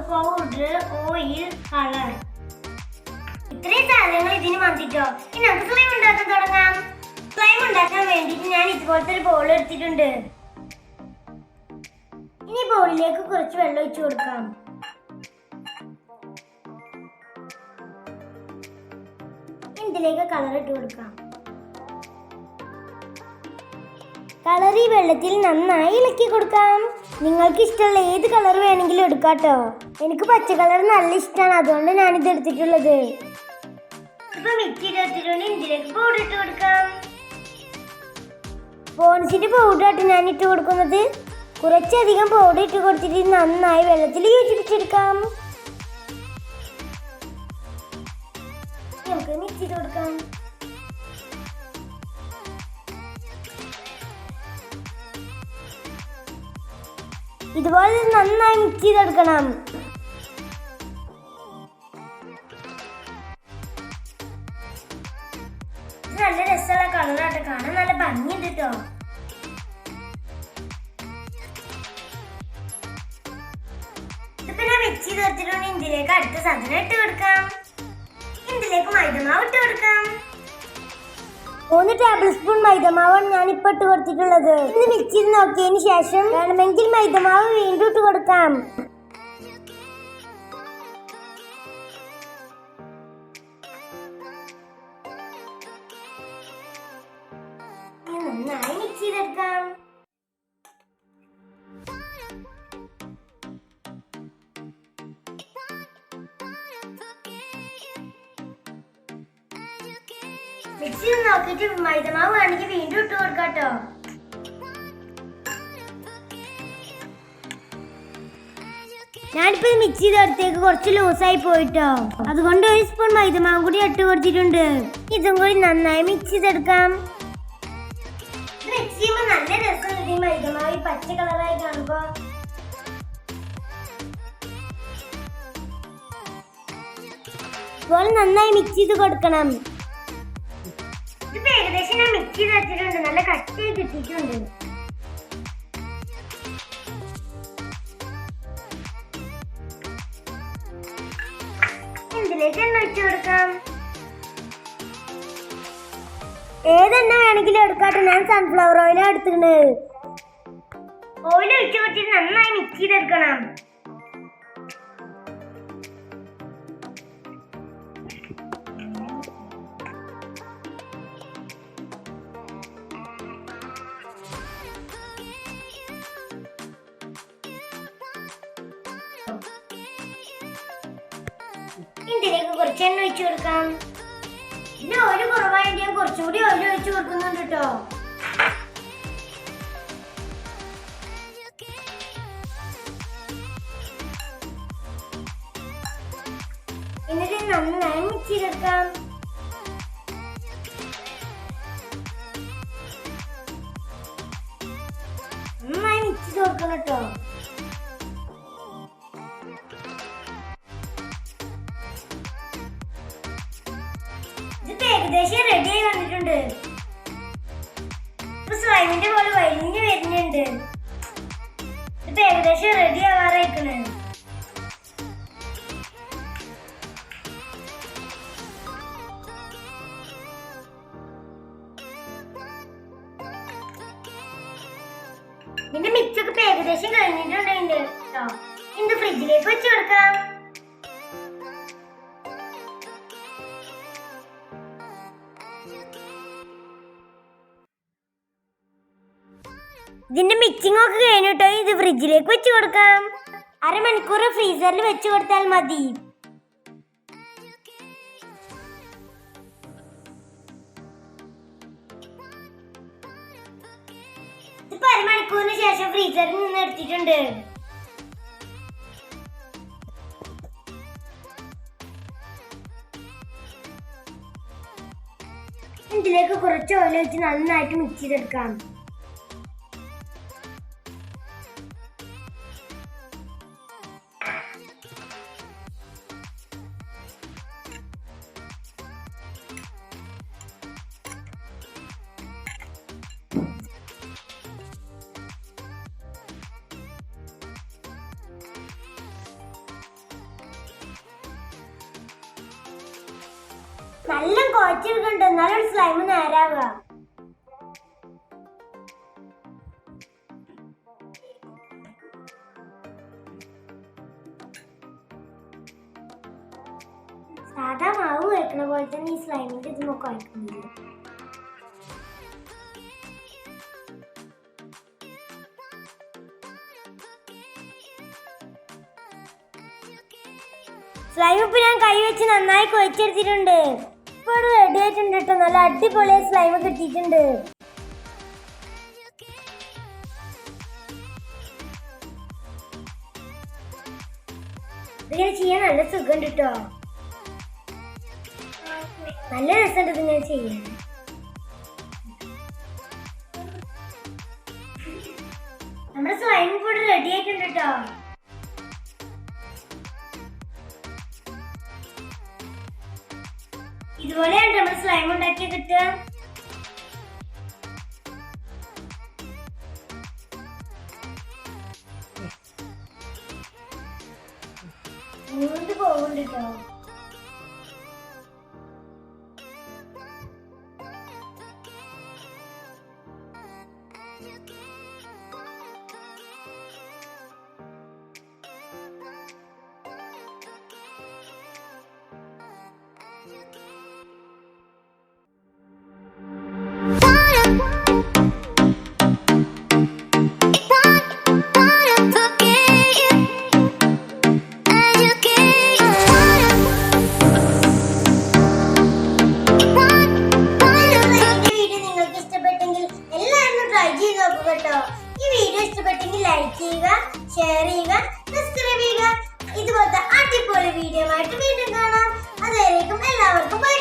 Powder, oil, colour. ഇത്രയും സാധനങ്ങൾ ഇതിന് വന്നിട്ടോ. ഇനി നമുക്ക് സ്ലൈം ഉണ്ടാക്കാൻ തുടങ്ങാം. സ്ലൈം ഉണ്ടാക്കാൻ വേണ്ടിയിട്ട് ഞാൻ ഇതുപോലത്തെ ഒരു ബോൾ എടുത്തിട്ടുണ്ട്. ഇനി ബോളിലേക്ക് കുറച്ച് വെള്ളം ഒഴിച്ചു കൊടുക്കാം. ഇതിലേക്ക് കളർ ഇട്ട് കൊടുക്കാം. കളർ ഈ വെള്ളത്തിൽ നന്നായി ഇളക്കി കൊടുക്കാം. നിങ്ങൾക്ക് ഇഷ്ടമുള്ള ഏത് കളർ വേണമെങ്കിലും എടുക്കാട്ടോ. എനിക്ക് പച്ച കളർ നല്ല ഇഷ്ടമാണ്, അതുകൊണ്ട് ഞാനിത് എടുത്തിട്ടുള്ളത്. ഇപ്പൊ മിക്സ് ചെയ്തെടുത്തിട്ടുണ്ട്. ഇതിലേക്ക് പൗഡർ ഇട്ട് കൊടുക്കാം. പോൺസിന്റെ പൗഡർ ആയിട്ട് ഞാൻ ഇട്ട് കൊടുക്കുന്നത്. കുറച്ചധികം പൗഡർ ഇട്ട് കൊടുത്തിട്ട് നന്നായി വെള്ളത്തിൽ യോജിപ്പിച്ചെടുക്കാം. നമുക്ക് മിക്സ് ചെയ്ത് കൊടുക്കാം. ഇതുപോലെ നന്നായി മിക്സ് ചെയ്തെടുക്കണം. നല്ല രസമുള്ള കളറായിട്ട് കാണാൻ നല്ല ഭംഗിയുണ്ട് കേട്ടോ. ഇതിപ്പോ ഞാൻ മിക്സ് ചെയ്ത് വെച്ചിട്ടുണ്ടെങ്കിൽ ഇതിലേക്ക് അടുത്ത സാധനം ഇട്ട് കൊടുക്കാം. ഇതിലേക്ക് മൈദമാവ് ഇട്ട് കൊടുക്കാം. 3 ടേബിൾ സ്പൂൺ മൈദമാവാണ് ഞാൻ ഇപ്പൊ ഇട്ട് കൊടുത്തിട്ടുള്ളത്. ഇത് മിക്സ് ചെയ്ത് നോക്കിയതിന് ശേഷം വേണമെങ്കിൽ മൈദമാവ് വീണ്ടും ഇട്ട് കൊടുക്കാം. നന്നായി മിക്സ് ചെയ്തെടുക്കാം. മിക്സ് ചെയ്ത് നോക്കിയിട്ട് മൈദമാവ് വേണമെങ്കിൽ വീണ്ടും ഇട്ട് കൊടുക്കാട്ടോ. ഞാനിപ്പോ മിക്സ് ചെയ്തെടുത്തേക്ക് കുറച്ച് ലൂസായി പോയിട്ടോ, അതുകൊണ്ട് 1 സ്പൂൺ മൈദമാവ് കൂടി ഇട്ട് കൊടുത്തിട്ടുണ്ട്. ഇതും കൂടി നന്നായി മിക്സ് ചെയ്തെടുക്കാം. മിക്സ് ചെയ്യുമ്പോ നല്ല രസമുണ്ട്. ഈ മൈദമാവ് പച്ച കളറായി കാണുമ്പോ ഇതുപോലെ നന്നായി മിക്സ് ചെയ്ത് കൊടുക്കണം. ഇതിപ്പോ ഏകദേശം ഞാൻ മിക്സ് ചെയ്ത് വെച്ചിട്ടുണ്ട്. നല്ല കട്ടിയായി കിട്ടിയിട്ടുണ്ട്. ഇതിലേക്ക് എണ്ണ ഒഴിച്ചു കൊടുക്കാം. ഏതെണ്ണ വേണമെങ്കിലും എടുക്കാട്ടെ. ഞാൻ സൺഫ്ലവർ ഓയിലാണ് എടുത്തിട്ടുണ്ട്. ഓയിൽ ഒഴിച്ചു കൊടുത്തിട്ട് നന്നായി മിക്സ് ചെയ്തെടുക്കണം. ഇതിലേക്ക് കുറച്ച് എണ്ണ ഒഴിച്ചു കൊടുക്കാം. പിന്നെ ഓയിൽ കുറവായിട്ട് ഞാൻ കുറച്ചും കൂടി ഓയിൽ ഒഴിച്ചു കൊടുക്കുന്നുണ്ട് കേട്ടോ. എന്നിട്ട് നന്നായി മിക്സ് ചെയ്തെടുക്കാം. നന്നായി മിക്സ് ചെയ്ത് കൊടുക്കണം കേട്ടോ. ഏകദേശം റെഡി ആയി വന്നിട്ടുണ്ട്. ഇപ്പൊ സ്ലൈമിന്റെ പോലെ വലിഞ്ഞു വരുന്നുണ്ട്. ഇപ്പൊ ഏകദേശം റെഡി ആവാറായിക്കണ്. ഇതിന്റെ മിക്സ് ഒക്കെ ഏകദേശം കഴിഞ്ഞിട്ടുണ്ട് കേട്ടോ. ഇത് ഫ്രിഡ്ജിലേക്ക് വെച്ച് കൊടുക്കാം. ഇതിന്റെ മിക്സിംഗ് ഒക്കെ കഴിഞ്ഞിട്ടോ. ഇത് ഫ്രിഡ്ജിലേക്ക് വെച്ച് കൊടുക്കാം. അരമണിക്കൂർ ഫ്രീസറിൽ വെച്ച് കൊടുത്താൽ മതി. ഇപ്പൊ അരമണിക്കൂറിന് ശേഷം ഫ്രീസറിൽ നിന്ന് എടുത്തിട്ടുണ്ട്. ഇതിലേക്ക് കുറച്ച് ഓയിൽ വെച്ച് നന്നായിട്ട് മിക്സ് ചെയ്തെടുക്കാം. നല്ല കുഴച്ചെടുക്കണ്ട, എന്നാലും സ്ലൈം നേരാവുക. സാധാ മാവ് കുഴക്കണ പോലെ തന്നെ ഈ സ്ലൈമിന്റെ ഇത് നമുക്ക് കുഴക്കുന്നുണ്ട്. സ്ലൈം ഇപ്പൊ ഞാൻ കൈ വെച്ച് നന്നായി കുഴച്ചെടുത്തിട്ടുണ്ട്. ഇപ്പൊ റെഡി ആയിട്ടുണ്ട് കേട്ടോ. നല്ല അടിപൊളിയായി സ്ലൈം കിട്ടിയിട്ടുണ്ട്. ഇതിങ്ങനെ ചെയ്യാൻ നല്ല സുഖമുണ്ട് കേട്ടോ. നല്ല രസമുണ്ട് ഇതിങ്ങനെ ചെയ്യാൻ. നമ്മുടെ സ്ലൈം ഫുഡ് റെഡി ആയിട്ടുണ്ട് കേട്ടോ. ഇതുപോലെയാണ് നമ്മൾ സ്ലൈം ഉണ്ടാക്കി കിട്ടുക. മുന്നോട്ട് പോകുന്നുണ്ട് കേട്ടോ. ഈ വീഡിയോ ഇഷ്ടപ്പെട്ടെങ്കിൽ ലൈക്ക് ചെയ്യുക, ഷെയർ ചെയ്യുക, സബ്സ്ക്രൈബ് ചെയ്യുക. ഇതുപോലത്തെ അടിപൊളി വീഡിയോ ആയിട്ട് വീണ്ടും കാണാം. അതുവരേക്കും എല്ലാവർക്കും ബൈ.